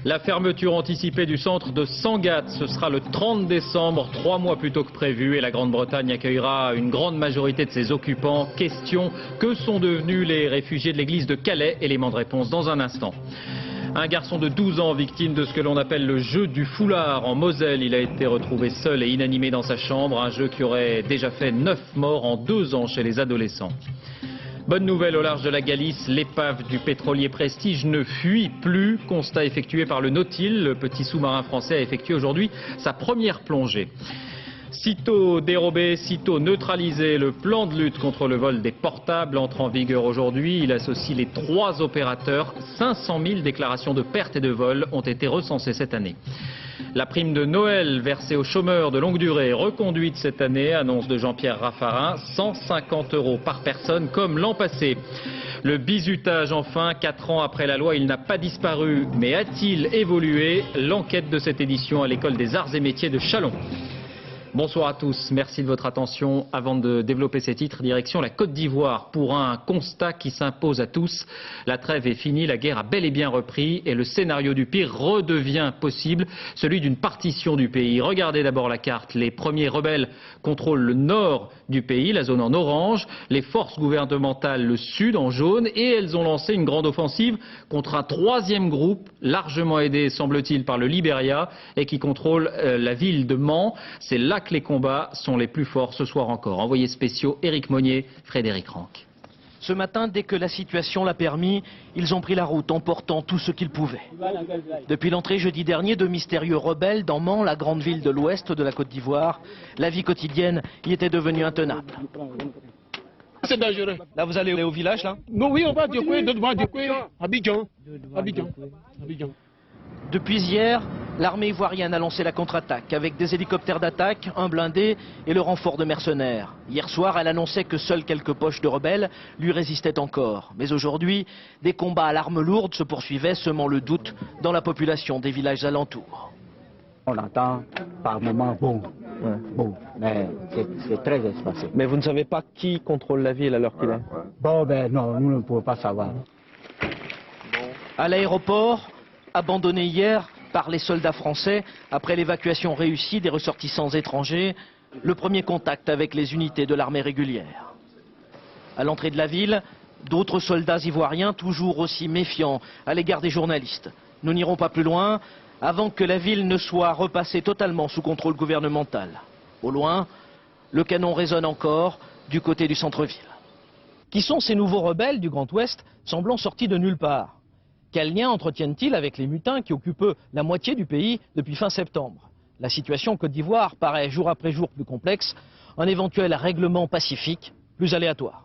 La fermeture anticipée du centre de Sangatte, ce sera le 30 décembre, 3 mois plus tôt que prévu, et la Grande-Bretagne accueillera une grande majorité de ses occupants. Question, que sont devenus les réfugiés de l'église de Calais? Élément de réponse dans un instant. Un garçon de 12 ans victime de ce que l'on appelle le jeu du foulard en Moselle. Il a été retrouvé seul et inanimé dans sa chambre, un jeu qui aurait déjà fait 9 morts en 2 ans chez les adolescents. Bonne nouvelle au large de la Galice, l'épave du pétrolier Prestige ne fuit plus. Constat effectué par le Nautile, le petit sous-marin français a effectué aujourd'hui sa première plongée. Sitôt dérobé, sitôt neutralisé, le plan de lutte contre le vol des portables entre en vigueur aujourd'hui. Il associe les 3 opérateurs. 500 000 déclarations de perte et de vol ont été recensées cette année. La prime de Noël versée aux chômeurs de longue durée est reconduite cette année, annonce de Jean-Pierre Raffarin, 150 € par personne comme l'an passé. Le bizutage enfin, 4 ans après la loi, il n'a pas disparu, mais a-t-il évolué? L'enquête de cette édition à l'école des arts et métiers de Châlons. Bonsoir à tous, merci de votre attention. Avant de développer ces titres, direction la Côte d'Ivoire pour un constat qui s'impose à tous. La trêve est finie, la guerre a bel et bien repris et le scénario du pire redevient possible, celui d'une partition du pays. Regardez d'abord la carte, les premiers rebelles contrôlent le nord du pays, la zone en orange, les forces gouvernementales le sud en jaune et elles ont lancé une grande offensive contre un 3e groupe, largement aidé semble-t-il par le Libéria et qui contrôle la ville de Mans. C'est là que les combats sont les plus forts ce soir encore. Envoyés spéciaux Éric Monnier, Frédéric Ranck. Ce matin, dès que la situation l'a permis, ils ont pris la route, emportant tout ce qu'ils pouvaient. Depuis l'entrée jeudi dernier de mystérieux rebelles dans Mans, la grande ville de l'ouest de la Côte d'Ivoire, la vie quotidienne y était devenue intenable. C'est dangereux. Là, vous allez au village, là? Non, oui, on va Abidjan. Depuis hier, l'armée ivoirienne a lancé la contre-attaque avec des hélicoptères d'attaque, un blindé et le renfort de mercenaires. Hier soir, elle annonçait que seules quelques poches de rebelles lui résistaient encore. Mais aujourd'hui, des combats à l'arme lourde se poursuivaient, semant le doute dans la population des villages alentours. On entend par moments bon, mais c'est très espacé. Mais vous ne savez pas qui contrôle la ville à l'heure qu'il est? Bon, ben non, nous ne pouvons pas savoir. À l'aéroport, abandonné hier par les soldats français, après l'évacuation réussie des ressortissants étrangers, le premier contact avec les unités de l'armée régulière. À l'entrée de la ville, d'autres soldats ivoiriens toujours aussi méfiants à l'égard des journalistes. Nous n'irons pas plus loin avant que la ville ne soit repassée totalement sous contrôle gouvernemental. Au loin, le canon résonne encore du côté du centre-ville. Qui sont ces nouveaux rebelles du Grand Ouest semblant sortis de nulle part? Quel lien entretiennent-ils avec les mutins qui occupent la moitié du pays depuis fin septembre? La situation en Côte d'Ivoire paraît jour après jour plus complexe, un éventuel règlement pacifique plus aléatoire.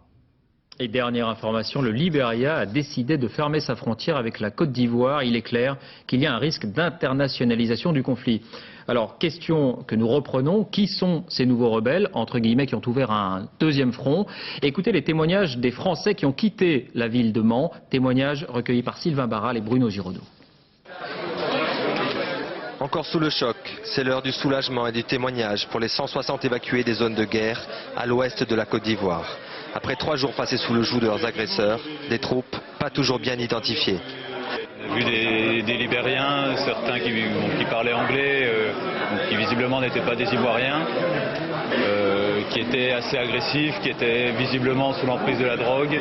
Et dernière information, le Libéria a décidé de fermer sa frontière avec la Côte d'Ivoire. Il est clair qu'il y a un risque d'internationalisation du conflit. Alors, question que nous reprenons, qui sont ces nouveaux rebelles, entre guillemets, qui ont ouvert un 2e front? Écoutez les témoignages des Français qui ont quitté la ville de Mans, témoignages recueillis par Sylvain Barral et Bruno Giraudot. Encore sous le choc, c'est l'heure du soulagement et du témoignage pour les 160 évacués des zones de guerre à l'ouest de la Côte d'Ivoire. Après 3 jours passés sous le joug de leurs agresseurs, des troupes pas toujours bien identifiées. On a vu des Libériens, certains qui parlaient anglais, qui visiblement n'étaient pas des Ivoiriens, qui étaient assez agressifs, qui étaient visiblement sous l'emprise de la drogue.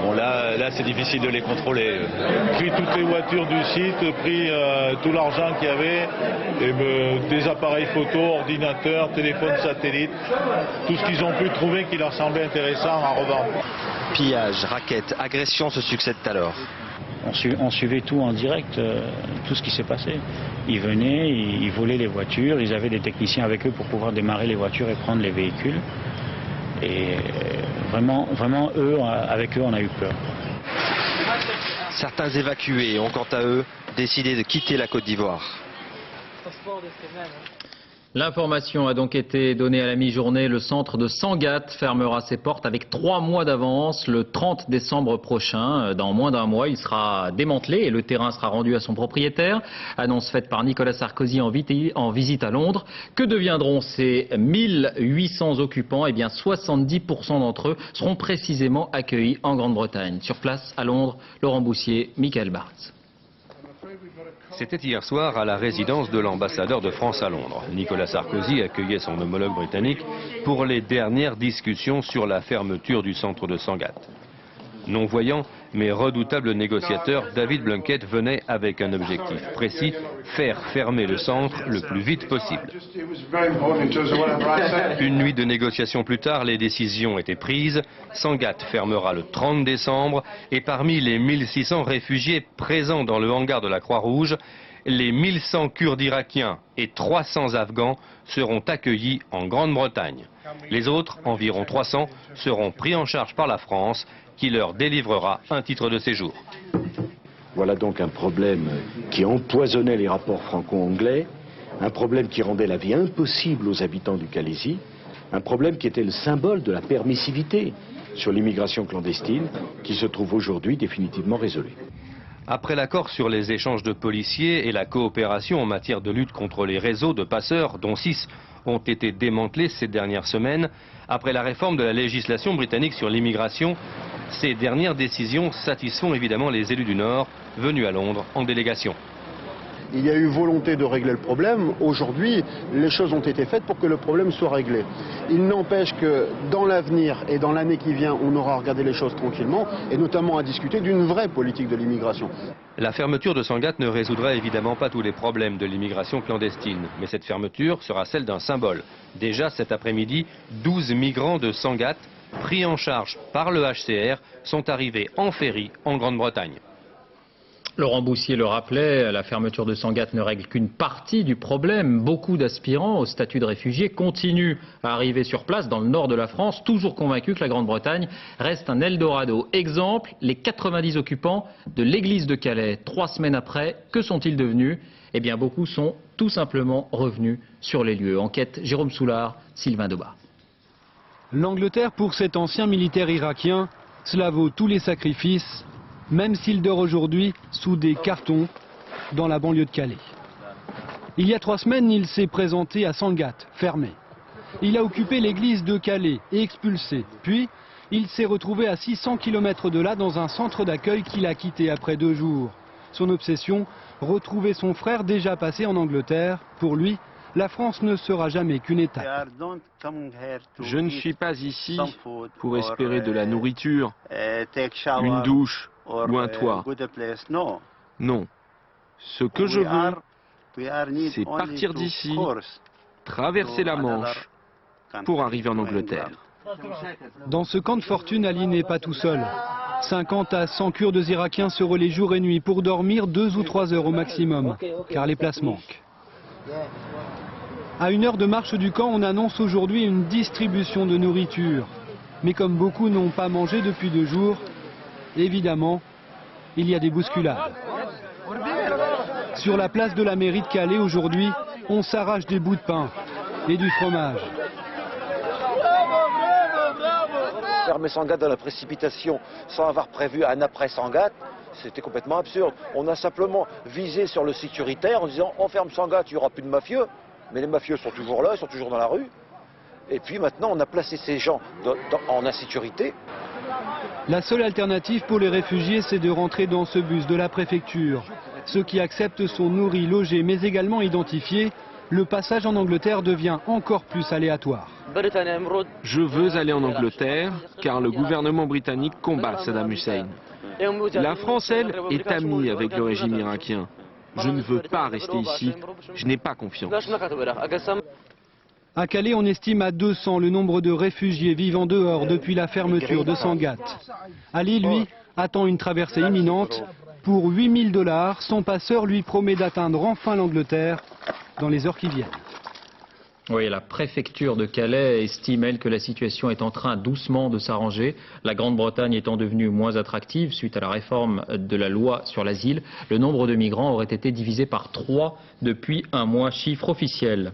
Bon, là c'est difficile de les contrôler. Pris toutes les voitures du site, pris tout l'argent qu'il y avait, et des appareils photo, ordinateurs, téléphones satellites, tout ce qu'ils ont pu trouver qui leur semblait intéressant à revendre. Pillages, raquettes, agressions se succèdent alors. On suivait tout en direct, tout ce qui s'est passé. Ils venaient, ils volaient les voitures, ils avaient des techniciens avec eux pour pouvoir démarrer les voitures et prendre les véhicules. Et vraiment, avec eux, on a eu peur. Certains évacués ont quant à eux décidé de quitter la Côte d'Ivoire. L'information a donc été donnée à la mi-journée. Le centre de Sangatte fermera ses portes avec 3 mois d'avance, le 30 décembre prochain. Dans moins d'1 mois, il sera démantelé et le terrain sera rendu à son propriétaire. Annonce faite par Nicolas Sarkozy en visite à Londres. Que deviendront ces 1800 occupants? Eh bien, 70% d'entre eux seront précisément accueillis en Grande-Bretagne. Sur place, à Londres, Laurent Boussier, Michael Barthes. C'était hier soir à la résidence de l'ambassadeur de France à Londres. Nicolas Sarkozy accueillait son homologue britannique pour les dernières discussions sur la fermeture du centre de Sangatte. Non-voyant mais redoutable négociateur, David Blunkett venait avec un objectif précis, faire fermer le centre le plus vite possible. Une nuit de négociations plus tard, les décisions étaient prises. Sangatte fermera le 30 décembre et parmi les 1600 réfugiés présents dans le hangar de la Croix-Rouge, les 1100 Kurdes irakiens et 300 Afghans seront accueillis en Grande-Bretagne. Les autres, environ 300, seront pris en charge par la France, qui leur délivrera un titre de séjour. Voilà donc un problème qui empoisonnait les rapports franco-anglais, un problème qui rendait la vie impossible aux habitants du Calaisis, un problème qui était le symbole de la permissivité sur l'immigration clandestine, qui se trouve aujourd'hui définitivement résolu. Après l'accord sur les échanges de policiers et la coopération en matière de lutte contre les réseaux de passeurs, dont 6 ont été démantelés ces dernières semaines, après la réforme de la législation britannique sur l'immigration, ces dernières décisions satisfont évidemment les élus du Nord venus à Londres en délégation. Il y a eu volonté de régler le problème. Aujourd'hui, les choses ont été faites pour que le problème soit réglé. Il n'empêche que dans l'avenir et dans l'année qui vient, on aura regardé les choses tranquillement et notamment à discuter d'une vraie politique de l'immigration. La fermeture de Sangatte ne résoudra évidemment pas tous les problèmes de l'immigration clandestine, mais cette fermeture sera celle d'un symbole. Déjà cet après-midi, 12 migrants de Sangatte, pris en charge par le HCR, sont arrivés en ferry en Grande-Bretagne. Laurent Boussier le rappelait, la fermeture de Sangatte ne règle qu'une partie du problème. Beaucoup d'aspirants au statut de réfugié continuent à arriver sur place dans le nord de la France, toujours convaincus que la Grande-Bretagne reste un Eldorado. Exemple, les 90 occupants de l'église de Calais. 3 semaines après, que sont-ils devenus? Eh bien, beaucoup sont tout simplement revenus sur les lieux. Enquête Jérôme Soulard, Sylvain Doba. L'Angleterre, pour cet ancien militaire irakien, cela vaut tous les sacrifices, même s'il dort aujourd'hui sous des cartons dans la banlieue de Calais. Il y a 3 semaines, il s'est présenté à Sangatte, fermé. Il a occupé l'église de Calais et expulsé. Puis, il s'est retrouvé à 600 km de là dans un centre d'accueil qu'il a quitté après 2 jours. Son obsession, retrouver son frère déjà passé en Angleterre. Pour lui, la France ne sera jamais qu'une étape. Je ne suis pas ici pour espérer de la nourriture, une douche ou un toit. Non. Ce que je veux, c'est partir d'ici, traverser la Manche pour arriver en Angleterre. Dans ce camp de fortune, Ali n'est pas tout seul. 50 à 100 Kurdes irakiens se relaient jour et nuit pour dormir 2 ou 3 heures au maximum, car les places manquent. À 1 heure de marche du camp, on annonce aujourd'hui une distribution de nourriture. Mais comme beaucoup n'ont pas mangé depuis 2 jours, évidemment, il y a des bousculades. Sur la place de la mairie de Calais, aujourd'hui, on s'arrache des bouts de pain et du fromage. Fermer Sangatte dans la précipitation sans avoir prévu un après Sangatte, c'était complètement absurde. On a simplement visé sur le sécuritaire en disant on ferme Sangatte, il n'y aura plus de mafieux. Mais les mafieux sont toujours là, ils sont toujours dans la rue. Et puis maintenant, on a placé ces gens en insécurité. La seule alternative pour les réfugiés, c'est de rentrer dans ce bus de la préfecture. Ceux qui acceptent sont nourris, logés, mais également identifiés. Le passage en Angleterre devient encore plus aléatoire. Je veux aller en Angleterre car le gouvernement britannique combat Saddam Hussein. La France, elle, est amie avec le régime irakien. Je ne veux pas rester ici, je n'ai pas confiance. À Calais, on estime à 200 le nombre de réfugiés vivant dehors depuis la fermeture de Sangatte. Ali, lui, attend une traversée imminente. Pour 8 000 $, son passeur lui promet d'atteindre enfin l'Angleterre dans les heures qui viennent. Oui, la préfecture de Calais estime, elle, que la situation est en train doucement de s'arranger. La Grande-Bretagne étant devenue moins attractive suite à la réforme de la loi sur l'asile, le nombre de migrants aurait été divisé par 3 depuis 1 mois, chiffre officiel.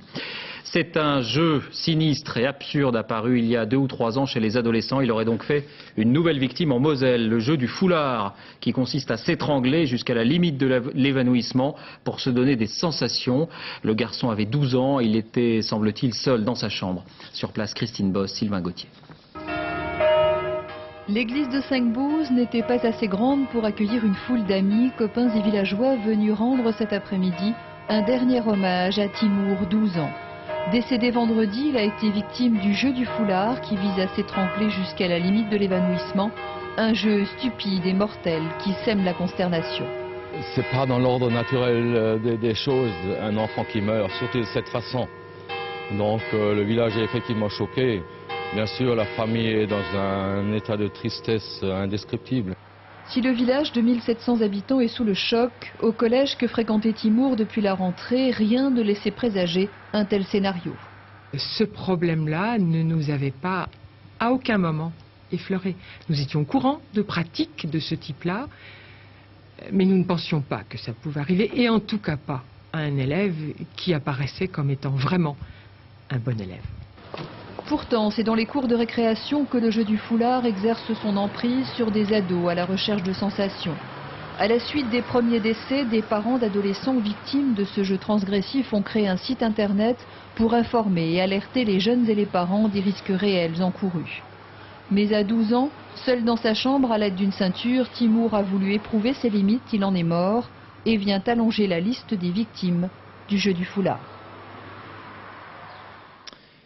C'est un jeu sinistre et absurde apparu il y a 2 ou 3 ans chez les adolescents. Il aurait donc fait une nouvelle victime en Moselle, le jeu du foulard, qui consiste à s'étrangler jusqu'à la limite de l'évanouissement pour se donner des sensations. Le garçon avait 12 ans, il était, semble-t-il, seul dans sa chambre. Sur place, Christine Boss, Sylvain Gauthier. L'église de Cinq-Bouzes n'était pas assez grande pour accueillir une foule d'amis, copains et villageois venus rendre cet après-midi un dernier hommage à Timour, 12 ans. Décédé vendredi, il a été victime du jeu du foulard qui vise à s'étrangler jusqu'à la limite de l'évanouissement. Un jeu stupide et mortel qui sème la consternation. C'est pas dans l'ordre naturel des choses, un enfant qui meurt, surtout de cette façon. Donc le village est effectivement choqué. Bien sûr, la famille est dans un état de tristesse indescriptible. Si le village de 1700 habitants est sous le choc, au collège que fréquentait Timour depuis la rentrée, rien ne laissait présager un tel scénario. Ce problème-là ne nous avait pas à aucun moment effleuré. Nous étions au courant de pratiques de ce type-là, mais nous ne pensions pas que ça pouvait arriver, et en tout cas pas à un élève qui apparaissait comme étant vraiment un bon élève. Pourtant, c'est dans les cours de récréation que le jeu du foulard exerce son emprise sur des ados à la recherche de sensations. À la suite des premiers décès, des parents d'adolescents victimes de ce jeu transgressif ont créé un site internet pour informer et alerter les jeunes et les parents des risques réels encourus. Mais à 12 ans, seul dans sa chambre à l'aide d'une ceinture, Timour a voulu éprouver ses limites, il en est mort et vient allonger la liste des victimes du jeu du foulard.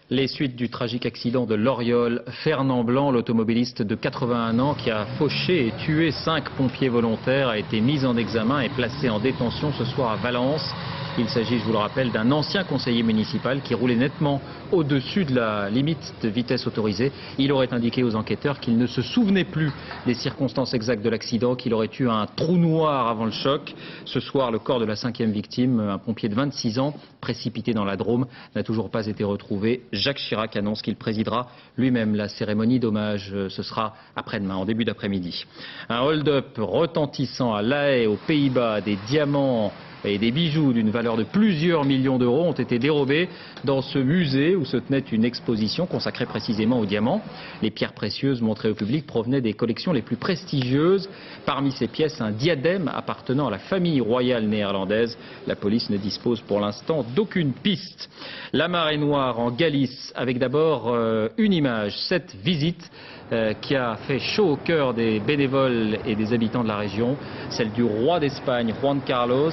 Les suites du tragique accident de Loriol, Fernand Blanc, l'automobiliste de 81 ans qui a fauché et tué 5 pompiers volontaires, a été mis en examen et placé en détention ce soir à Valence. Il s'agit, je vous le rappelle, d'un ancien conseiller municipal qui roulait nettement au-dessus de la limite de vitesse autorisée. Il aurait indiqué aux enquêteurs qu'il ne se souvenait plus des circonstances exactes de l'accident, qu'il aurait eu un trou noir avant le choc. Ce soir, le corps de la 5e victime, un pompier de 26 ans, précipité dans la Drôme, n'a toujours pas été retrouvé. Jacques Chirac annonce qu'il présidera lui-même la cérémonie d'hommage. Ce sera après-demain, en début d'après-midi. Un hold-up retentissant à La Haye, aux Pays-Bas, des diamants et des bijoux d'une valeur de plusieurs millions d'euros ont été dérobés dans ce musée où se tenait une exposition consacrée précisément aux diamants. Les pierres précieuses montrées au public provenaient des collections les plus prestigieuses. Parmi ces pièces, un diadème appartenant à la famille royale néerlandaise. La police ne dispose pour l'instant d'aucune piste. La marée noire en Galice, avec d'abord une image, cette visite qui a fait chaud au cœur des bénévoles et des habitants de la région, celle du roi d'Espagne, Juan Carlos.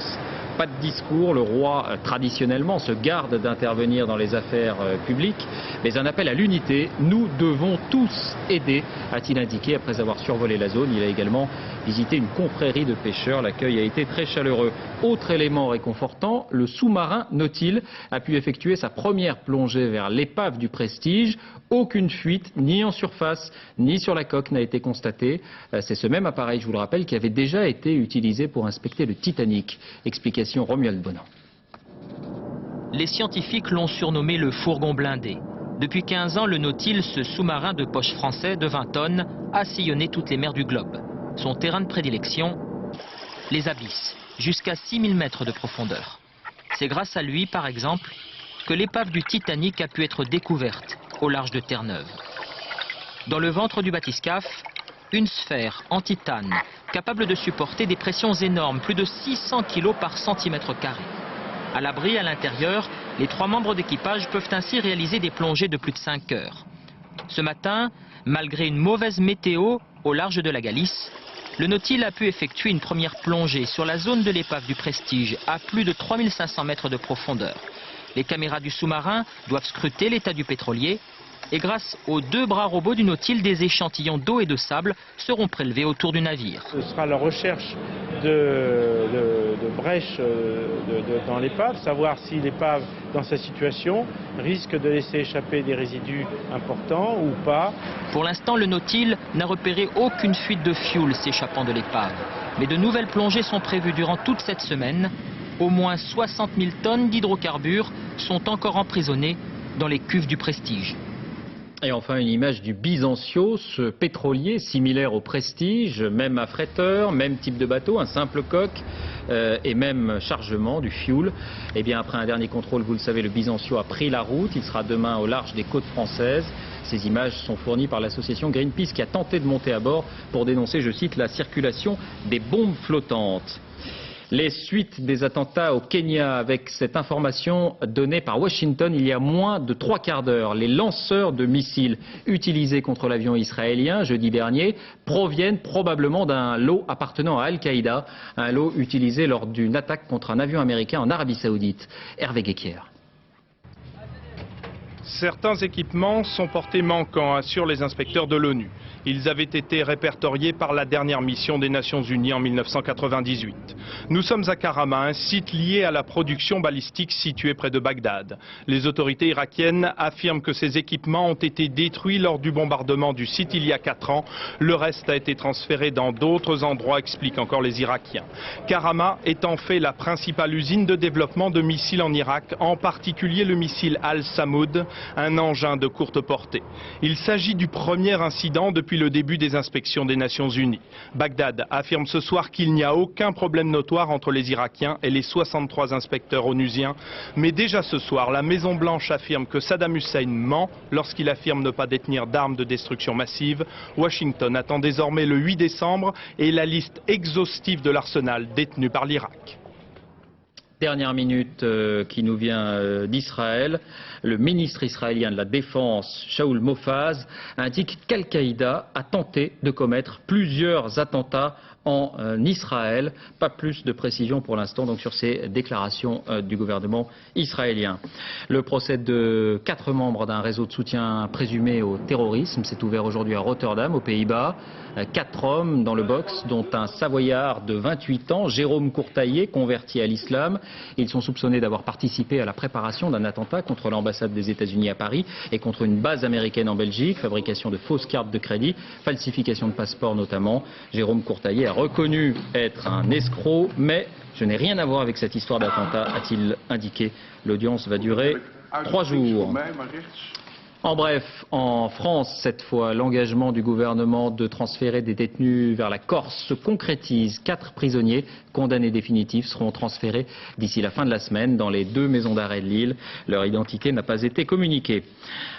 Pas de discours, le roi traditionnellement se garde d'intervenir dans les affaires publiques, mais un appel à l'unité. Nous devons tous aider, a-t-il indiqué après avoir survolé la zone. Il a également visité une confrérie de pêcheurs. L'accueil a été très chaleureux. Autre élément réconfortant, le sous-marin Nautil a pu effectuer sa première plongée vers l'épave du Prestige. Aucune fuite, ni en surface, ni sur la coque n'a été constatée. C'est ce même appareil, je vous le rappelle, qui avait déjà été utilisé pour inspecter le Titanic. Explication Romuald Bonan. Les scientifiques l'ont surnommé le fourgon blindé. Depuis 15 ans, le Nautil, ce sous-marin de poche français de 20 tonnes, a sillonné toutes les mers du globe. Son terrain de prédilection, les abysses, jusqu'à 6000 mètres de profondeur. C'est grâce à lui, par exemple, que l'épave du Titanic a pu être découverte au large de Terre-Neuve. Dans le ventre du bathyscaphe, une sphère en titane, capable de supporter des pressions énormes, plus de 600 kg par centimètre carré. À l'abri, à l'intérieur, les 3 membres d'équipage peuvent ainsi réaliser des plongées de plus de 5 heures. Ce matin, malgré une mauvaise météo au large de la Galice, le Nautil a pu effectuer une première plongée sur la zone de l'épave du Prestige à plus de 3500 mètres de profondeur. Les caméras du sous-marin doivent scruter l'état du pétrolier et grâce aux 2 bras robots du Nautil, des échantillons d'eau et de sable seront prélevés autour du navire. Ce sera la recherche de brèches dans l'épave, savoir si l'épave, dans sa situation, risque de laisser échapper des résidus importants ou pas. Pour l'instant, le Nautil n'a repéré aucune fuite de fioul s'échappant de l'épave. Mais de nouvelles plongées sont prévues durant toute cette semaine. Au moins 60 000 tonnes d'hydrocarbures sont encore emprisonnées dans les cuves du Prestige. Et enfin, une image du Byzantios, ce pétrolier similaire au Prestige, même affréteur, même type de bateau, un simple coque et même chargement du fioul. Et bien après un dernier contrôle, vous le savez, le Byzantios a pris la route. Il sera demain au large des côtes françaises. Ces images sont fournies par l'association Greenpeace qui a tenté de monter à bord pour dénoncer, je cite, la circulation des bombes flottantes. Les suites des attentats au Kenya, avec cette information donnée par Washington il y a moins de 3 quarts d'heure. Les lanceurs de missiles utilisés contre l'avion israélien jeudi dernier proviennent probablement d'un lot appartenant à Al-Qaïda, un lot utilisé lors d'une attaque contre un avion américain en Arabie Saoudite. Hervé Guéquier. Certains équipements sont portés manquants, assurent les inspecteurs de l'ONU. Ils avaient été répertoriés par la dernière mission des Nations Unies en 1998. Nous sommes à Karama, un site lié à la production balistique situé près de Bagdad. Les autorités irakiennes affirment que ces équipements ont été détruits lors du bombardement du site il y a 4 ans. Le reste a été transféré dans d'autres endroits, expliquent encore les Irakiens. Karama est en fait la principale usine de développement de missiles en Irak, en particulier le missile Al-Samoud, un engin de courte portée. Il s'agit du premier incident depuis le début des inspections des Nations Unies. Bagdad affirme ce soir qu'il n'y a aucun problème notoire entre les Irakiens et les 63 inspecteurs onusiens. Mais déjà ce soir, la Maison-Blanche affirme que Saddam Hussein ment lorsqu'il affirme ne pas détenir d'armes de destruction massive. Washington attend désormais le 8 décembre et la liste exhaustive de l'arsenal détenu par l'Irak. Dernière minute qui nous vient d'Israël. Le ministre israélien de la Défense, Shaul Mofaz, indique qu'Al-Qaïda a tenté de commettre plusieurs attentats en Israël. Pas plus de précision pour l'instant donc sur ces déclarations du gouvernement israélien. Le procès de 4 membres d'un réseau de soutien présumé au terrorisme s'est ouvert aujourd'hui à Rotterdam, aux Pays-Bas. 4 hommes dans le box, dont un Savoyard de 28 ans, Jérôme Courtaillet, converti à l'islam. Ils sont soupçonnés d'avoir participé à la préparation d'un attentat contre l'ambassade des États-Unis à Paris et contre une base américaine en Belgique, fabrication de fausses cartes de crédit, falsification de passeports notamment. Jérôme Courtaillet a reconnu être un escroc, mais je n'ai rien à voir avec cette histoire d'attentat, a-t-il indiqué. L'audience va durer 3 jours. En bref, en France, cette fois, l'engagement du gouvernement de transférer des détenus vers la Corse se concrétise. 4 prisonniers condamnés définitifs seront transférés d'ici la fin de la semaine dans les 2 maisons d'arrêt de Lille. Leur identité n'a pas été communiquée.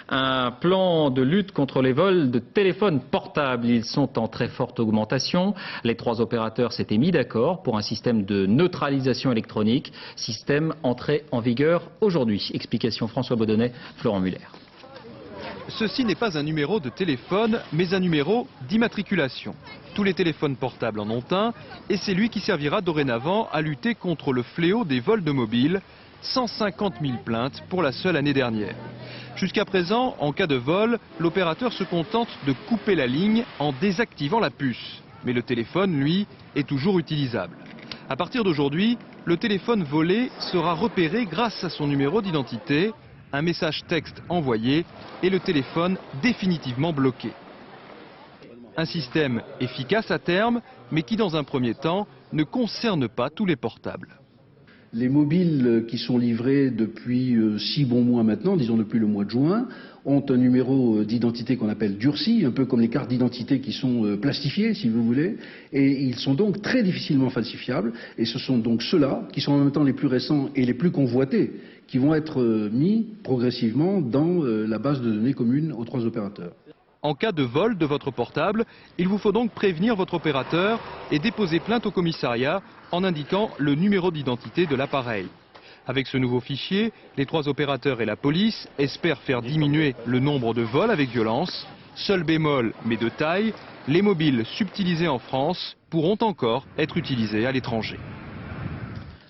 Un plan de lutte contre les vols de téléphones portables. Ils sont en très forte augmentation. Les 3 opérateurs s'étaient mis d'accord pour un système de neutralisation électronique. Système entré en vigueur aujourd'hui. Explication François Baudonnet, Florent Muller. Ceci n'est pas un numéro de téléphone, mais un numéro d'immatriculation. Tous les téléphones portables en ont un, et c'est lui qui servira dorénavant à lutter contre le fléau des vols de mobiles. 150 000 plaintes pour la seule année dernière. Jusqu'à présent, en cas de vol, l'opérateur se contente de couper la ligne en désactivant la puce. Mais le téléphone, lui, est toujours utilisable. À partir d'aujourd'hui, le téléphone volé sera repéré grâce à son numéro d'identité, un message texte envoyé et le téléphone définitivement bloqué. Un système efficace à terme, mais qui dans un premier temps ne concerne pas tous les portables. Les mobiles qui sont livrés depuis 6 bons mois maintenant, disons depuis le mois de juin, ont un numéro d'identité qu'on appelle durci, un peu comme les cartes d'identité qui sont plastifiées, si vous voulez, et ils sont donc très difficilement falsifiables, et ce sont donc ceux-là, qui sont en même temps les plus récents et les plus convoités, qui vont être mis progressivement dans la base de données commune aux 3 opérateurs. En cas de vol de votre portable, il vous faut donc prévenir votre opérateur et déposer plainte au commissariat en indiquant le numéro d'identité de l'appareil. Avec ce nouveau fichier, les 3 opérateurs et la police espèrent faire diminuer le nombre de vols avec violence. Seul bémol, mais de taille, les mobiles subtilisés en France pourront encore être utilisés à l'étranger.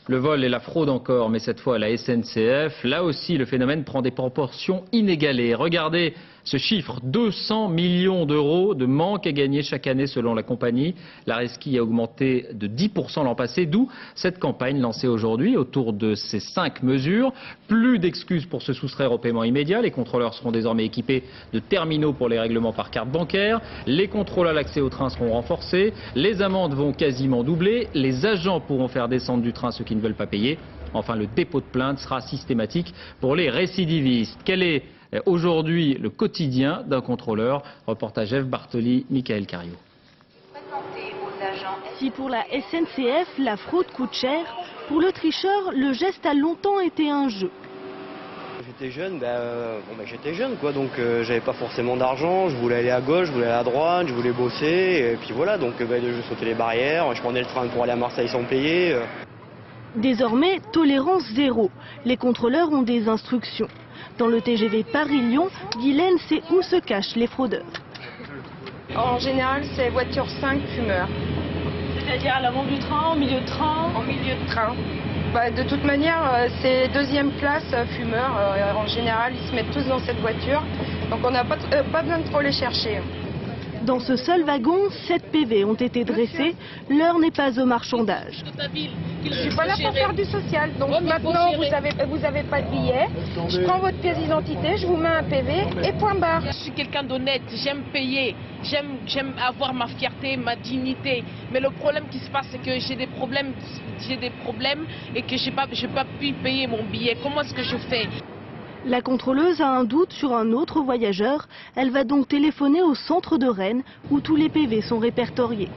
Le vol et la fraude encore, mais cette fois à la SNCF. Là aussi, le phénomène prend des proportions inégalées. Regardez ce chiffre, 200 millions d'euros de manque à gagner chaque année selon la compagnie. La resquille a augmenté de 10% l'an passé, d'où cette campagne lancée aujourd'hui autour de ces 5 mesures. Plus d'excuses pour se soustraire au paiement immédiat. Les contrôleurs seront désormais équipés de terminaux pour les règlements par carte bancaire. Les contrôles à l'accès au train seront renforcés. Les amendes vont quasiment doubler. Les agents pourront faire descendre du train ceux qui ne veulent pas payer. Enfin, le dépôt de plainte sera systématique pour les récidivistes. Quel est aujourd'hui le quotidien d'un contrôleur? Reportage Eve Bartoli, Michael Cario. Si pour la SNCF, la fraude coûte cher, pour le tricheur, le geste a longtemps été un jeu. J'étais jeune, j'étais jeune quoi, donc j'avais pas forcément d'argent, je voulais aller à gauche, je voulais aller à droite, je voulais bosser, et puis voilà, donc je sautais les barrières, je prenais le train pour aller à Marseille sans payer. Désormais, tolérance zéro. Les contrôleurs ont des instructions. Dans le TGV Paris-Lyon, Guylaine sait où se cachent les fraudeurs. En général, c'est voiture 5 fumeurs. C'est-à-dire à l'avant du train, au milieu de train? En milieu de train. De toute manière, c'est deuxième classe fumeurs. En général, ils se mettent tous dans cette voiture. Donc on n'a pas besoin de trop les chercher. Dans ce seul wagon, 7 PV ont été dressés. L'heure n'est pas au marchandage. Je ne suis pas là pour faire du social. Donc maintenant, vous avez pas de billet. Je prends votre pièce d'identité, je vous mets un PV et point barre. Je suis quelqu'un d'honnête, j'aime payer, j'aime avoir ma fierté, ma dignité. Mais le problème qui se passe, c'est que j'ai des problèmes et que j'ai pas pu payer mon billet. Comment est-ce que je fais? La contrôleuse a un doute sur un autre voyageur. Elle va donc téléphoner au centre de Rennes où tous les PV sont répertoriés.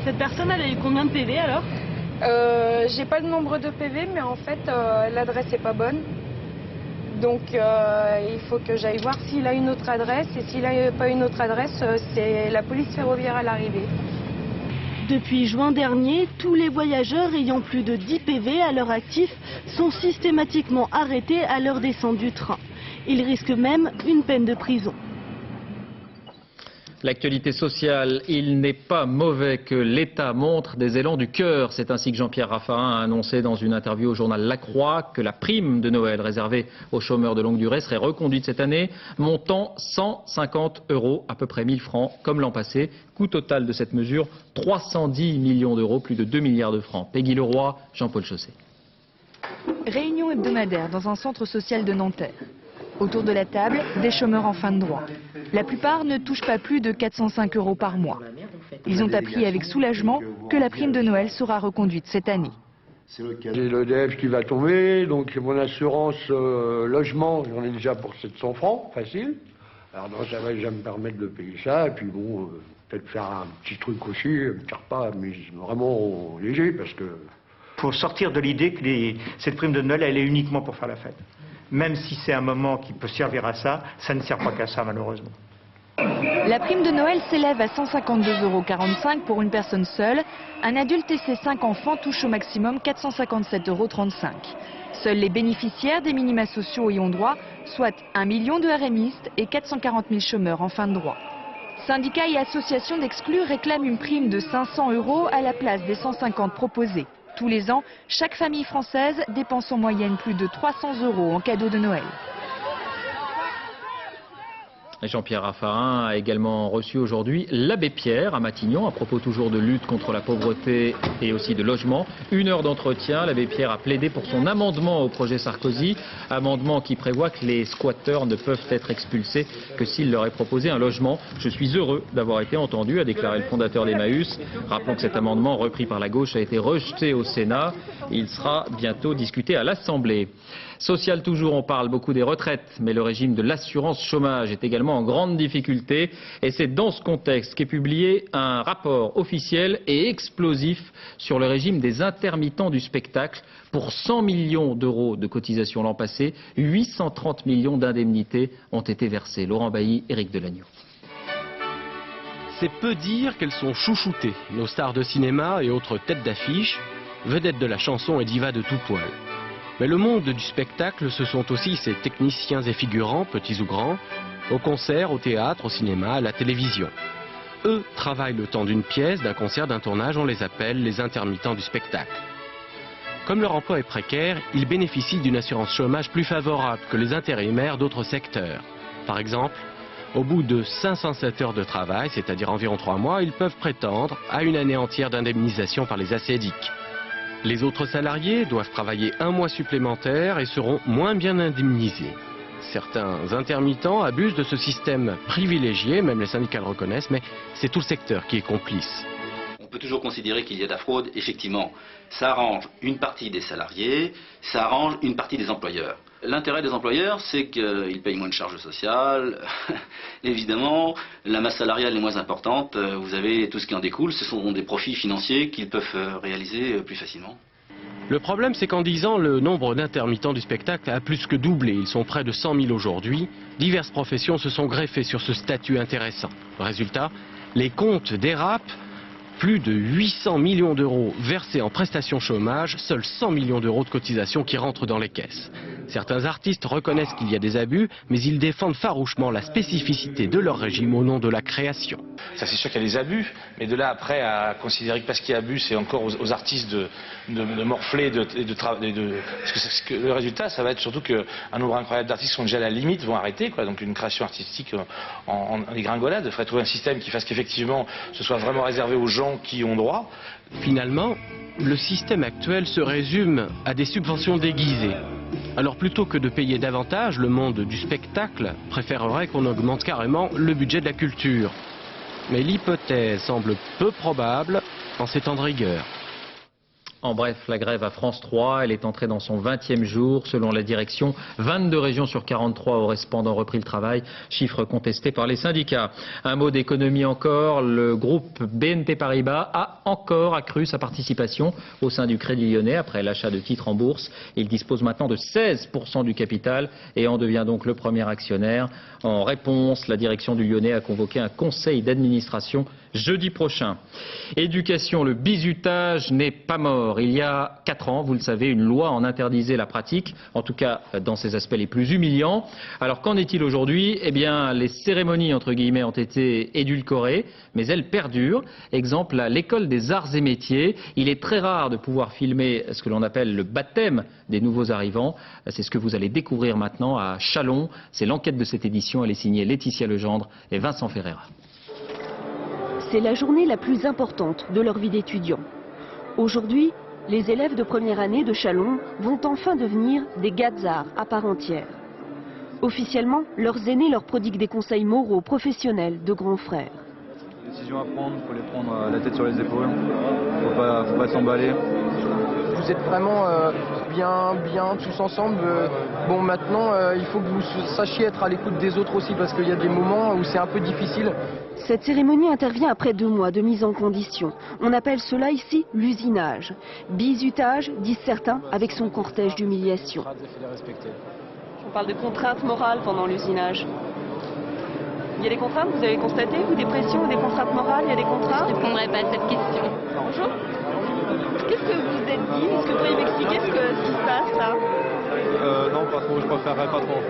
Cette personne, elle a eu combien de PV alors? J'ai pas le nombre de PV, mais en fait, l'adresse est pas bonne. Donc, il faut que j'aille voir s'il a une autre adresse. Et s'il n'a pas une autre adresse, c'est la police ferroviaire à l'arrivée. Depuis juin dernier, tous les voyageurs ayant plus de 10 PV à leur actif sont systématiquement arrêtés à leur descente du train. Ils risquent même une peine de prison. L'actualité sociale, il n'est pas mauvais que l'État montre des élans du cœur. C'est ainsi que Jean-Pierre Raffarin a annoncé dans une interview au journal La Croix que la prime de Noël réservée aux chômeurs de longue durée serait reconduite cette année, montant 150 €, à peu près 1000 francs, comme l'an passé. Coût total de cette mesure, 310 millions d'euros, plus de 2 milliards de francs. Peggy Leroy, Jean-Paul Chausset. Réunion hebdomadaire dans un centre social de Nanterre. Autour de la table, des chômeurs en fin de droit. La plupart ne touchent pas plus de 405 € par mois. Ils ont appris avec soulagement que la prime de Noël sera reconduite cette année. J'ai l'EDF qui va tomber, donc mon assurance logement, j'en ai déjà pour 700 francs, facile. Alors non, ça va déjà me permettre de payer ça, et puis bon, peut-être faire un petit truc aussi, un petit repas, mais vraiment léger, parce que... Il faut sortir de l'idée que cette prime de Noël, elle est uniquement pour faire la fête. Même si c'est un moment qui peut servir à ça, ça ne sert pas qu'à ça malheureusement. La prime de Noël s'élève à 152,45 € pour une personne seule. Un adulte et ses 5 enfants touchent au maximum 457,35 €. Seuls les bénéficiaires des minima sociaux y ont droit, soit 1 million de RMistes et 440 000 chômeurs en fin de droit. Syndicats et associations d'exclus réclament une prime de 500 € à la place des 150 proposées. Tous les ans, chaque famille française dépense en moyenne plus de 300 € en cadeaux de Noël. Jean-Pierre Raffarin a également reçu aujourd'hui l'abbé Pierre à Matignon, à propos toujours de lutte contre la pauvreté et aussi de logement. 1 heure d'entretien, l'abbé Pierre a plaidé pour son amendement au projet Sarkozy, amendement qui prévoit que les squatteurs ne peuvent être expulsés que s'il leur est proposé un logement. Je suis heureux d'avoir été entendu, a déclaré le fondateur d'Emmaüs. Rappelons que cet amendement, repris par la gauche, a été rejeté au Sénat. Il sera bientôt discuté à l'Assemblée. Social toujours, on parle beaucoup des retraites, mais le régime de l'assurance chômage est également en grande difficulté. Et c'est dans ce contexte qu'est publié un rapport officiel et explosif sur le régime des intermittents du spectacle. Pour 100 millions d'euros de cotisations l'an passé, 830 millions d'indemnités ont été versées. Laurent Bailly, Éric Delagneau. C'est peu dire qu'elles sont chouchoutées, nos stars de cinéma et autres têtes d'affiche, vedettes de la chanson et divas de tout poil. Mais le monde du spectacle, ce sont aussi ces techniciens et figurants, petits ou grands, au concert, au théâtre, au cinéma, à la télévision. Eux travaillent le temps d'une pièce, d'un concert, d'un tournage, on les appelle les intermittents du spectacle. Comme leur emploi est précaire, ils bénéficient d'une assurance chômage plus favorable que les intérimaires d'autres secteurs. Par exemple, au bout de 507 heures de travail, c'est-à-dire environ 3 mois, ils peuvent prétendre à une année entière d'indemnisation par les ACEDIC. Les autres salariés doivent travailler 1 mois supplémentaire et seront moins bien indemnisés. Certains intermittents abusent de ce système privilégié, même les syndicats le reconnaissent, mais c'est tout le secteur qui est complice. On peut toujours considérer qu'il y a de la fraude, effectivement. Ça arrange une partie des salariés, ça arrange une partie des employeurs. L'intérêt des employeurs, c'est qu'ils payent moins de charges sociales. Évidemment, la masse salariale est moins importante. Vous avez tout ce qui en découle. Ce sont des profits financiers qu'ils peuvent réaliser plus facilement. Le problème, c'est qu'en 10 ans, le nombre d'intermittents du spectacle a plus que doublé. Ils sont près de 100 000 aujourd'hui. Diverses professions se sont greffées sur ce statut intéressant. Résultat, les comptes dérapent Plus de 800 millions d'euros versés en prestations chômage, seuls 100 millions d'euros de cotisations qui rentrent dans les caisses. Certains artistes reconnaissent qu'il y a des abus, mais ils défendent farouchement la spécificité de leur régime au nom de la création. Ça, c'est sûr qu'il y a des abus, mais de là après à considérer que parce qu'il y a abus, c'est encore aux artistes de morfler parce que le résultat, ça va être surtout qu'un nombre incroyable d'artistes qui sont déjà à la limite vont arrêter, quoi. Donc une création artistique en dégringolade. Il faudrait trouver un système qui fasse qu'effectivement ce soit vraiment réservé aux gens qui ont droit. Finalement, le système actuel se résume à des subventions déguisées. Alors plutôt que de payer davantage, le monde du spectacle préférerait qu'on augmente carrément le budget de la culture. Mais l'hypothèse semble peu probable en ces temps de rigueur. En bref, la grève à France 3, elle est entrée dans son 20e jour. Selon la direction, 22 régions sur 43 auraient cependant repris le travail, chiffre contesté par les syndicats. Un mot d'économie encore, le groupe BNP Paribas a encore accru sa participation au sein du Crédit Lyonnais après l'achat de titres en bourse. Il dispose maintenant de 16% du capital et en devient donc le premier actionnaire. En réponse, la direction du Lyonnais a convoqué un conseil d'administration jeudi prochain. Éducation, le bizutage n'est pas mort. Il y a 4 ans, vous le savez, une loi en interdisait la pratique, en tout cas dans ses aspects les plus humiliants. Alors qu'en est-il aujourd'hui? Eh bien, les cérémonies, entre guillemets, ont été édulcorées, mais elles perdurent. Exemple, à l'école des arts et métiers, il est très rare de pouvoir filmer ce que l'on appelle le baptême des nouveaux arrivants. C'est ce que vous allez découvrir maintenant à Châlons. C'est l'enquête de cette édition. Elle est signée Laetitia Legendre et Vincent Ferreira. C'est la journée la plus importante de leur vie d'étudiant. Aujourd'hui, les élèves de première année de Châlons vont enfin devenir des gazards à part entière. Officiellement, leurs aînés leur prodiguent des conseils moraux professionnels de grands frères. Les décisions à prendre, il faut les prendre la tête sur les épaules, faut pas s'emballer. Vous êtes vraiment bien tous ensemble. Bon, maintenant, il faut que vous sachiez être à l'écoute des autres aussi parce qu'il y a des moments où c'est un peu difficile. Cette cérémonie intervient après 2 mois de mise en condition. On appelle cela ici l'usinage. Bizutage, disent certains, avec son cortège d'humiliation. On parle de contraintes morales pendant l'usinage. Il y a des contraintes, vous avez constaté, ou des pressions ou des contraintes morales, il y a des contraintes? Je ne répondrai pas à cette question. Bonjour. Qu'est-ce que vous vous êtes dit? Est-ce que vous pourriez m'expliquer ce qui se passe là? Non, pas trop, je préférerais pas trop.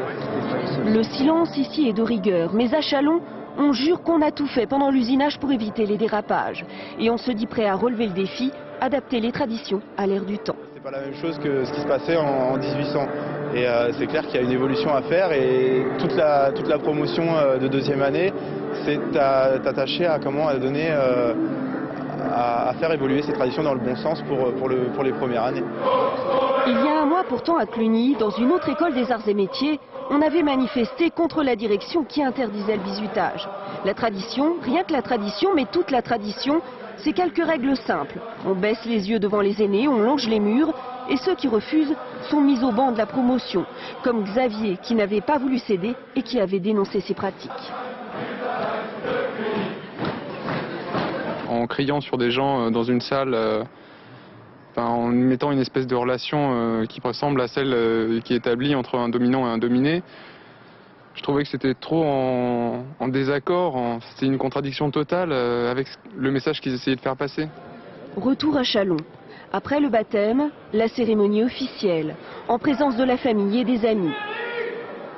Le silence ici est de rigueur, mais à Châlons, on jure qu'on a tout fait pendant l'usinage pour éviter les dérapages. Et on se dit prêt à relever le défi, adapter les traditions à l'ère du temps. C'est pas la même chose que ce qui se passait en 1800. Et c'est clair qu'il y a une évolution à faire et toute la promotion de deuxième année s'est attachée à donner, à faire évoluer ces traditions dans le bon sens pour les premières années. Il y a un mois pourtant à Cluny, dans une autre école des arts et métiers, on avait manifesté contre la direction qui interdisait le bizutage. La tradition, rien que la tradition, mais toute la tradition, c'est quelques règles simples. On baisse les yeux devant les aînés, on longe les murs, et ceux qui refusent sont mis au banc de la promotion, comme Xavier qui n'avait pas voulu céder et qui avait dénoncé ces pratiques. En criant sur des gens dans une salle, en mettant une espèce de relation qui ressemble à celle qui est établie entre un dominant et un dominé, je trouvais que c'était trop en désaccord, c'était une contradiction totale avec le message qu'ils essayaient de faire passer. Retour à Châlons. Après le baptême, la cérémonie officielle, en présence de la famille et des amis.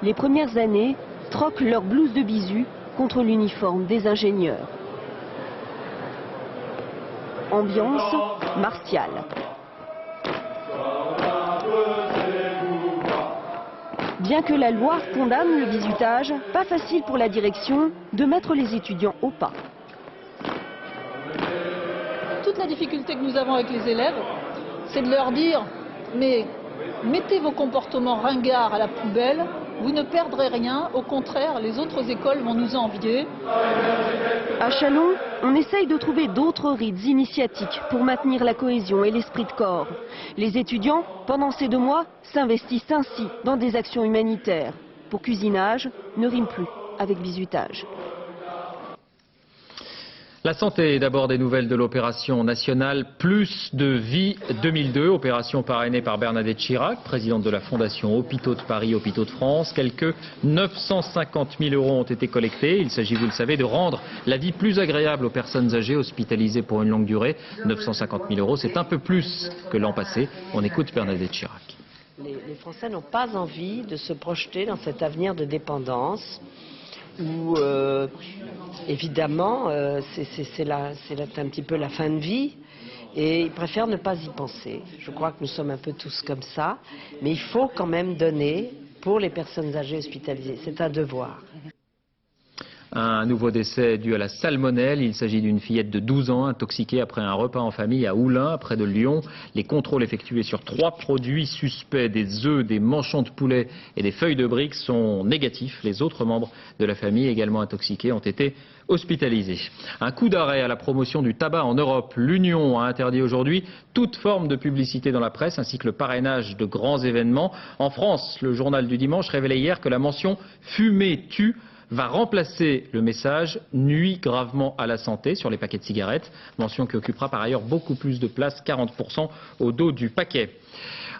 Les premières années troquent leur blouse de bisu contre l'uniforme des ingénieurs. Ambiance martiale. Bien que la loi condamne le bizutage, pas facile pour la direction de mettre les étudiants au pas. Toute la difficulté que nous avons avec les élèves, c'est de leur dire mais mettez vos comportements ringards à la poubelle, vous ne perdrez rien, au contraire, les autres écoles vont nous envier. À Châlons, on essaye de trouver d'autres rites initiatiques pour maintenir la cohésion et l'esprit de corps. Les étudiants, pendant ces 2 mois, s'investissent ainsi dans des actions humanitaires. Pour qu'usinage ne rime plus avec bizutage. La santé, d'abord des nouvelles de l'opération nationale Plus de Vie 2002, opération parrainée par Bernadette Chirac, présidente de la Fondation Hôpitaux de Paris, Hôpitaux de France. Quelques 950 000 € ont été collectés. Il s'agit, vous le savez, de rendre la vie plus agréable aux personnes âgées hospitalisées pour une longue durée. 950 000 €, c'est un peu plus que l'an passé. On écoute Bernadette Chirac. Les Français n'ont pas envie de se projeter dans cet avenir de dépendance où, évidemment, c'est un petit peu la fin de vie et ils préfèrent ne pas y penser. Je crois que nous sommes un peu tous comme ça, mais il faut quand même donner pour les personnes âgées hospitalisées. C'est un devoir. Un nouveau décès dû à la salmonelle. Il s'agit d'une fillette de 12 ans intoxiquée après un repas en famille à Oulin, près de Lyon. Les contrôles effectués sur 3 produits suspects, des œufs, des manchons de poulet et des feuilles de briques, sont négatifs. Les autres membres de la famille, également intoxiqués, ont été hospitalisés. Un coup d'arrêt à la promotion du tabac en Europe. L'Union a interdit aujourd'hui toute forme de publicité dans la presse ainsi que le parrainage de grands événements. En France, le journal du dimanche révélait hier que la mention « Fumer tue » va remplacer le message « nuit gravement à la santé » sur les paquets de cigarettes, mention qui occupera par ailleurs beaucoup plus de place, 40% au dos du paquet.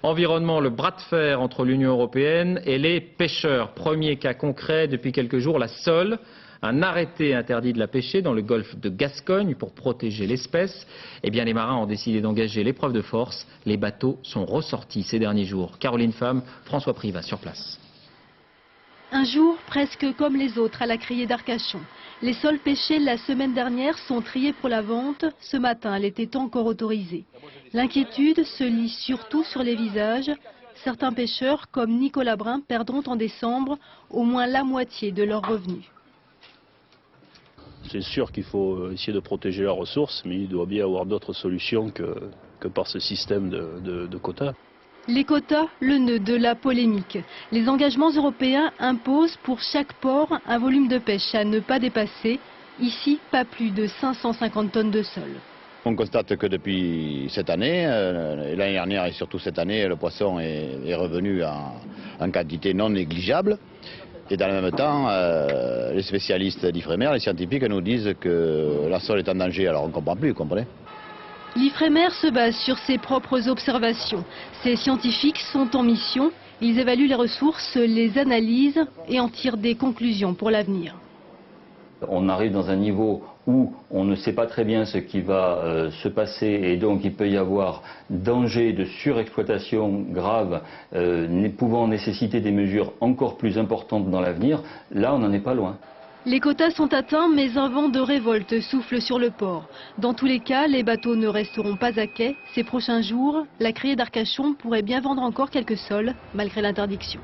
Environnement, le bras de fer entre l'Union européenne et les pêcheurs. Premier cas concret depuis quelques jours, la sole. Un arrêté interdit de la pêcher dans le golfe de Gascogne pour protéger l'espèce. Eh bien, les marins ont décidé d'engager l'épreuve de force. Les bateaux sont ressortis ces derniers jours. Caroline Pham, François Privat sur place. Un jour presque comme les autres à la criée d'Arcachon. Les sols pêchés la semaine dernière sont triés pour la vente. Ce matin, elle était encore autorisée. L'inquiétude se lit surtout sur les visages. Certains pêcheurs, comme Nicolas Brun, perdront en décembre au moins la moitié de leurs revenus. C'est sûr qu'il faut essayer de protéger leurs ressources, mais il doit bien y avoir d'autres solutions que par ce système de quotas. Les quotas, le nœud de la polémique. Les engagements européens imposent pour chaque port un volume de pêche à ne pas dépasser. Ici, pas plus de 550 tonnes de sole. On constate que depuis cette année, l'année dernière et surtout cette année, le poisson est revenu en quantité non négligeable. Et dans le même temps, les spécialistes d'Ifremer, les scientifiques nous disent que la sole est en danger. Alors on ne comprend plus, vous comprenez ? L'Ifremer se base sur ses propres observations. Ces scientifiques sont en mission. Ils évaluent les ressources, les analysent et en tirent des conclusions pour l'avenir. On arrive dans un niveau où on ne sait pas très bien ce qui va se passer et donc il peut y avoir danger de surexploitation grave pouvant nécessiter des mesures encore plus importantes dans l'avenir. Là, on n'en est pas loin. Les quotas sont atteints, mais un vent de révolte souffle sur le port. Dans tous les cas, les bateaux ne resteront pas à quai. Ces prochains jours, la criée d'Arcachon pourrait bien vendre encore quelques sols, malgré l'interdiction.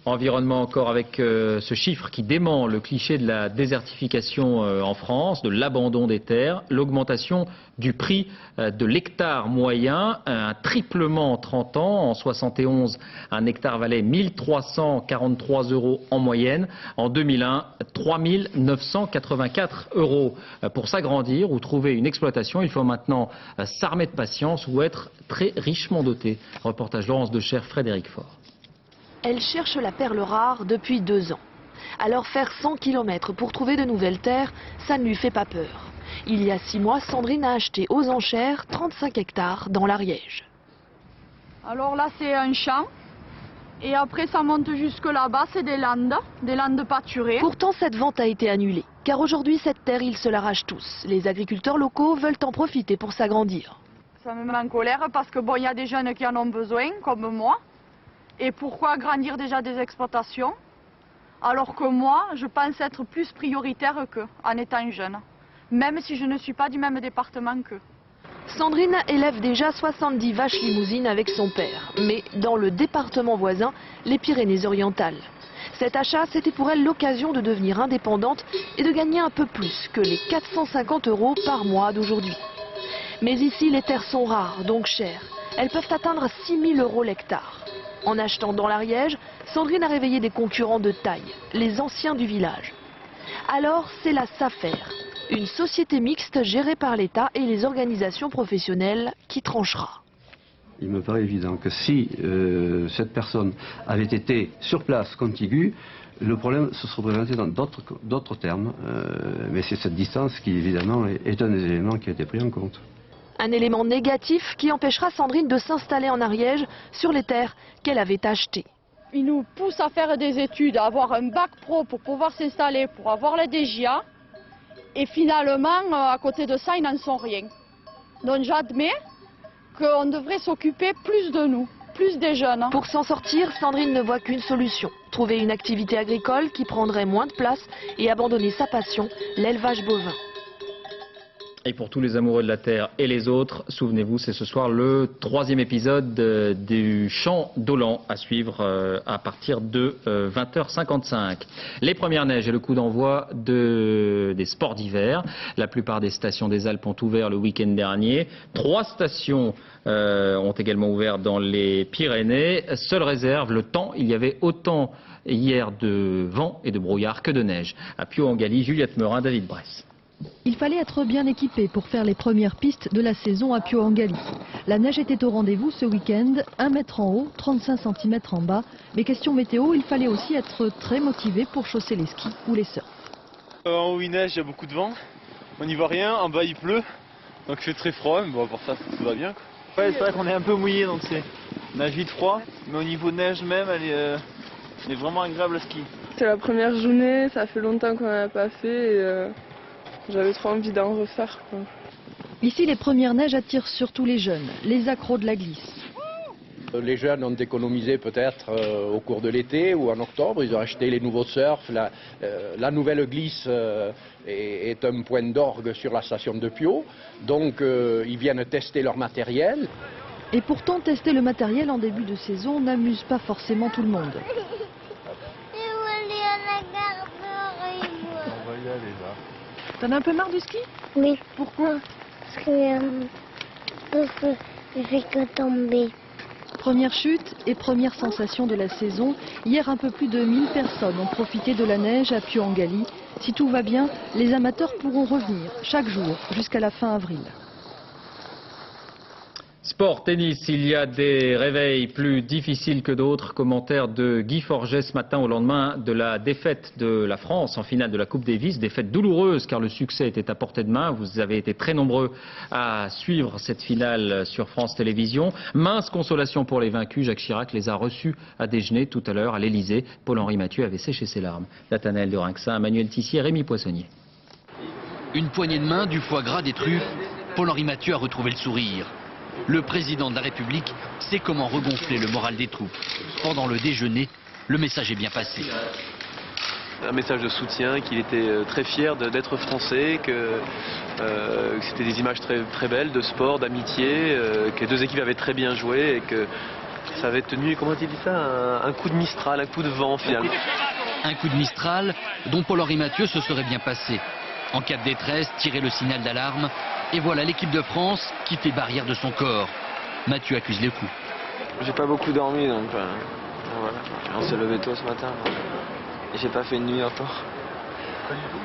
Environnement encore avec ce chiffre qui dément le cliché de la désertification en France, de l'abandon des terres, l'augmentation du prix de l'hectare moyen, un triplement en 30 ans. En 71, un hectare valait 1 343 € en moyenne. En 2001, 3 984 € pour s'agrandir ou trouver une exploitation. Il faut maintenant s'armer de patience ou être très richement doté. Reportage Laurence Decher, Frédéric Faure. Elle cherche la perle rare depuis 2 ans. Alors faire 100 km pour trouver de nouvelles terres, ça ne lui fait pas peur. Il y a 6 mois, Sandrine a acheté aux enchères 35 hectares dans l'Ariège. Alors là, c'est un champ. Et après, ça monte jusque là-bas, c'est des landes pâturées. Pourtant, cette vente a été annulée. Car aujourd'hui, cette terre, ils se l'arrachent tous. Les agriculteurs locaux veulent en profiter pour s'agrandir. Ça me met en colère parce que bon, il y a des jeunes qui en ont besoin, comme moi. Et pourquoi agrandir déjà des exploitations alors que moi, je pense être plus prioritaire qu'eux en étant jeune, même si je ne suis pas du même département qu'eux. Sandrine élève déjà 70 vaches limousines avec son père, mais dans le département voisin, les Pyrénées-Orientales. Cet achat, c'était pour elle l'occasion de devenir indépendante et de gagner un peu plus que les 450 € par mois d'aujourd'hui. Mais ici, les terres sont rares, donc chères. Elles peuvent atteindre 6 000 € l'hectare. En achetant dans l'Ariège, Sandrine a réveillé des concurrents de taille, les anciens du village. Alors, c'est la SAFER, une société mixte gérée par l'État et les organisations professionnelles qui tranchera. Il me paraît évident que si cette personne avait été sur place, contiguë, Le problème se serait présenté dans d'autres termes, mais c'est cette distance qui, évidemment, est un des éléments qui a été pris en compte. Un élément négatif qui empêchera Sandrine de s'installer en Ariège sur les terres qu'elle avait achetées. Ils nous poussent à faire des études, à avoir un bac pro pour pouvoir s'installer, pour avoir la DGA. Et finalement, à côté de ça, ils n'en sont rien. Donc j'admets qu'on devrait s'occuper plus de nous, plus des jeunes. Pour s'en sortir, Sandrine ne voit qu'une solution. Trouver une activité agricole qui prendrait moins de place et abandonner sa passion, l'élevage bovin. Et pour tous les amoureux de la terre et les autres, souvenez-vous, c'est ce soir le 3e épisode du Chant d'Olan à suivre à partir de 20h55. Les premières neiges et le coup d'envoi des sports d'hiver. La plupart des stations des Alpes ont ouvert le week-end dernier. 3 stations ont également ouvert dans les Pyrénées. Seule réserve, le temps. Il y avait autant hier de vent et de brouillard que de neige. À Pio-en-Galie, Juliette Meurin, David Bress. Il fallait être bien équipé pour faire les premières pistes de la saison à Pio-en-Galie. La neige était au rendez-vous ce week-end, 1 mètre en haut, 35 cm en bas. Mais question météo, il fallait aussi être très motivé pour chausser les skis ou les surfs. En haut il neige, il y a beaucoup de vent, on n'y voit rien, en bas il pleut, donc il fait très froid, mais bon pour ça tout va bien. Ouais, c'est vrai qu'on est un peu mouillé, donc on a vite froid, mais au niveau neige même, elle est vraiment agréable à ski. C'est la première journée, ça fait longtemps qu'on n'en a pas fait et j'avais trop envie d'en refaire, quoi. Ici, les premières neiges attirent surtout les jeunes, les accros de la glisse. Les jeunes ont économisé peut-être au cours de l'été ou en octobre, ils ont acheté les nouveaux surfs. La nouvelle glisse est un point d'orgue sur la station de Pio, donc ils viennent tester leur matériel. Et pourtant, tester le matériel en début de saison n'amuse pas forcément tout le monde. On va y aller là. T'en as un peu marre du ski? Oui. Pourquoi? Parce que je fais que tomber. Première chute et première sensation de la saison. Hier, un peu plus de 1000 personnes ont profité de la neige à Pio-en-Galie. Si tout va bien, les amateurs pourront revenir chaque jour jusqu'à la fin avril. Sport, tennis, il y a des réveils plus difficiles que d'autres. Commentaire de Guy Forget ce matin au lendemain de la défaite de la France en finale de la Coupe Davis. Défaite douloureuse car le succès était à portée de main. Vous avez été très nombreux à suivre cette finale sur France Télévisions. Mince consolation pour les vaincus. Jacques Chirac les a reçus à déjeuner tout à l'heure à l'Elysée. Paul-Henri Mathieu avait séché ses larmes. Nathanaël de Rinxin, Emmanuel Tissier, Rémi Poissonnier. Une poignée de main, du foie gras, des truffes. Paul-Henri Mathieu a retrouvé le sourire. Le président de la République sait comment regonfler le moral des troupes. Pendant le déjeuner, le message est bien passé. Un message de soutien, qu'il était très fier d'être français, que c'était des images très, très belles de sport, d'amitié, que les deux équipes avaient très bien joué et que ça avait tenu, comment a-t-il dit ça, un coup de Mistral, un coup de vent finalement. Un coup de Mistral dont Paul-Henri Mathieu se serait bien passé. En cas de détresse, tirer le signal d'alarme. Et voilà l'équipe de France qui fait barrière de son corps. Mathieu accuse les coups. J'ai pas beaucoup dormi donc voilà. On s'est levé tôt ce matin. Et j'ai pas fait une nuit encore. Pas du tout.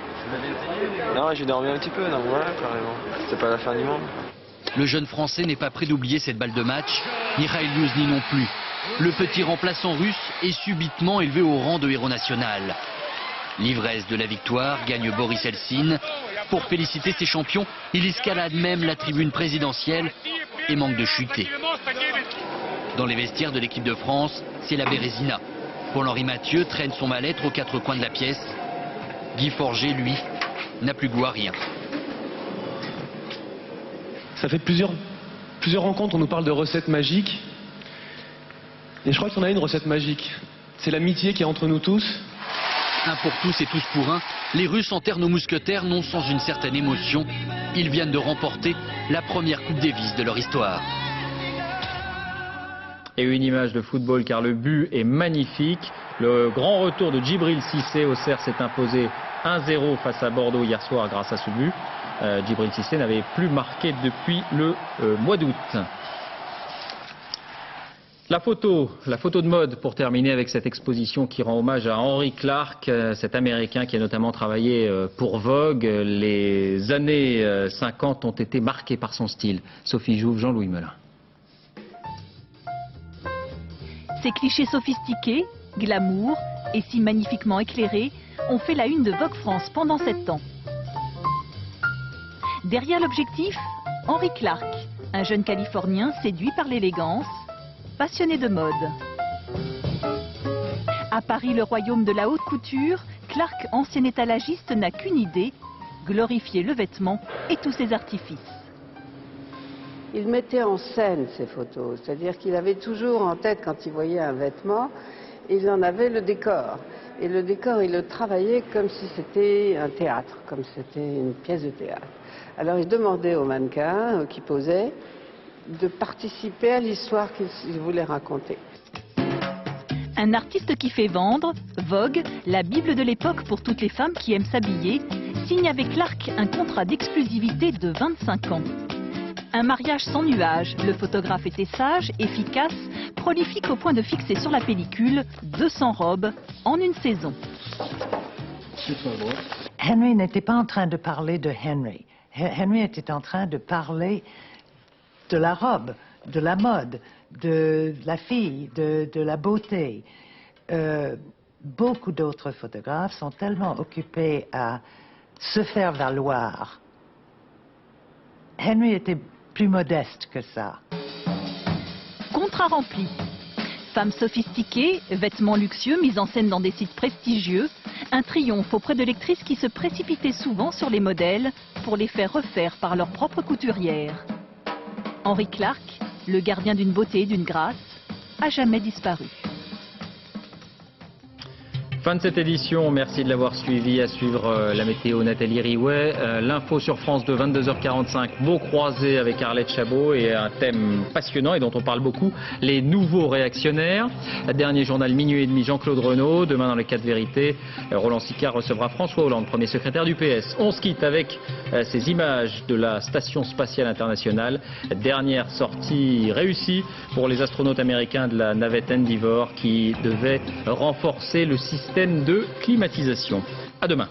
Non, j'ai dormi un petit peu, donc voilà carrément. C'est pas la fin du monde. Le jeune Français n'est pas prêt d'oublier cette balle de match. Mikhail Youzhny non plus. Le petit remplaçant russe est subitement élevé au rang de héros national. L'ivresse de la victoire gagne Boris Eltsine. Pour féliciter ses champions, il escalade même la tribune présidentielle et manque de chuter. Dans les vestiaires de l'équipe de France, c'est la Bérésina. Paul-Henri Mathieu traîne son mal-être aux 4 coins de la pièce. Guy Forget, lui, n'a plus goût à rien. Ça fait plusieurs rencontres, on nous parle de recettes magiques. Et je crois qu'on a une recette magique. C'est l'amitié qui est entre nous tous. Un pour tous et tous pour un, les Russes enterrent nos mousquetaires non sans une certaine émotion. Ils viennent de remporter la première Coupe Davis de leur histoire. Et une image de football car le but est magnifique. Le grand retour de Djibril Cissé. Auxerre s'est imposé 1-0 face à Bordeaux hier soir grâce à ce but. Djibril Cissé n'avait plus marqué depuis le mois d'août. La photo de mode pour terminer avec cette exposition qui rend hommage à Henry Clark, cet Américain qui a notamment travaillé pour Vogue. Les années 50 ont été marquées par son style. Sophie Jouve, Jean-Louis Melin. Ces clichés sophistiqués, glamour, et si magnifiquement éclairés ont fait la une de Vogue France pendant 7 ans. Derrière l'objectif, Henry Clark, un jeune Californien séduit par l'élégance, passionné de mode. À Paris, le royaume de la haute couture, Clark, ancien étalagiste, n'a qu'une idée, glorifier le vêtement et tous ses artifices. Il mettait en scène ses photos, c'est-à-dire qu'il avait toujours en tête, quand il voyait un vêtement, il en avait le décor. Et le décor, il le travaillait comme si c'était un théâtre, comme si c'était une pièce de théâtre. Alors il demandait aux mannequins qui posaient de participer à l'histoire qu'il voulait raconter. Un artiste qui fait vendre, Vogue, la bible de l'époque pour toutes les femmes qui aiment s'habiller, signe avec Clark un contrat d'exclusivité de 25 ans. Un mariage sans nuage, le photographe était sage, efficace, prolifique au point de fixer sur la pellicule 200 robes en une saison. Henry n'était pas en train de parler de Henry. Henry était en train de parler de la robe, de la mode, de la fille, de la beauté. Beaucoup d'autres photographes sont tellement occupés à se faire valoir. Henry était plus modeste que ça. Contrat rempli. Femmes sophistiquées, vêtements luxueux mis en scène dans des sites prestigieux, un triomphe auprès de lectrices qui se précipitaient souvent sur les modèles pour les faire refaire par leur propre couturière. Henry Clark, le gardien d'une beauté et d'une grâce, a jamais disparu. Fin de cette édition, merci de l'avoir suivi. À suivre la météo, Nathalie Riouet. L'info sur France de 22h45, Beau croisé avec Arlette Chabot et un thème passionnant et dont on parle beaucoup, les nouveaux réactionnaires. Dernier journal minuit et demi, Jean-Claude Renaud. Demain dans les 4 vérités, Roland Sicard recevra François Hollande, premier secrétaire du PS. On se quitte avec ces images de la Station spatiale internationale. Dernière sortie réussie pour les astronautes américains de la navette Endeavour qui devait renforcer le système de climatisation. À demain.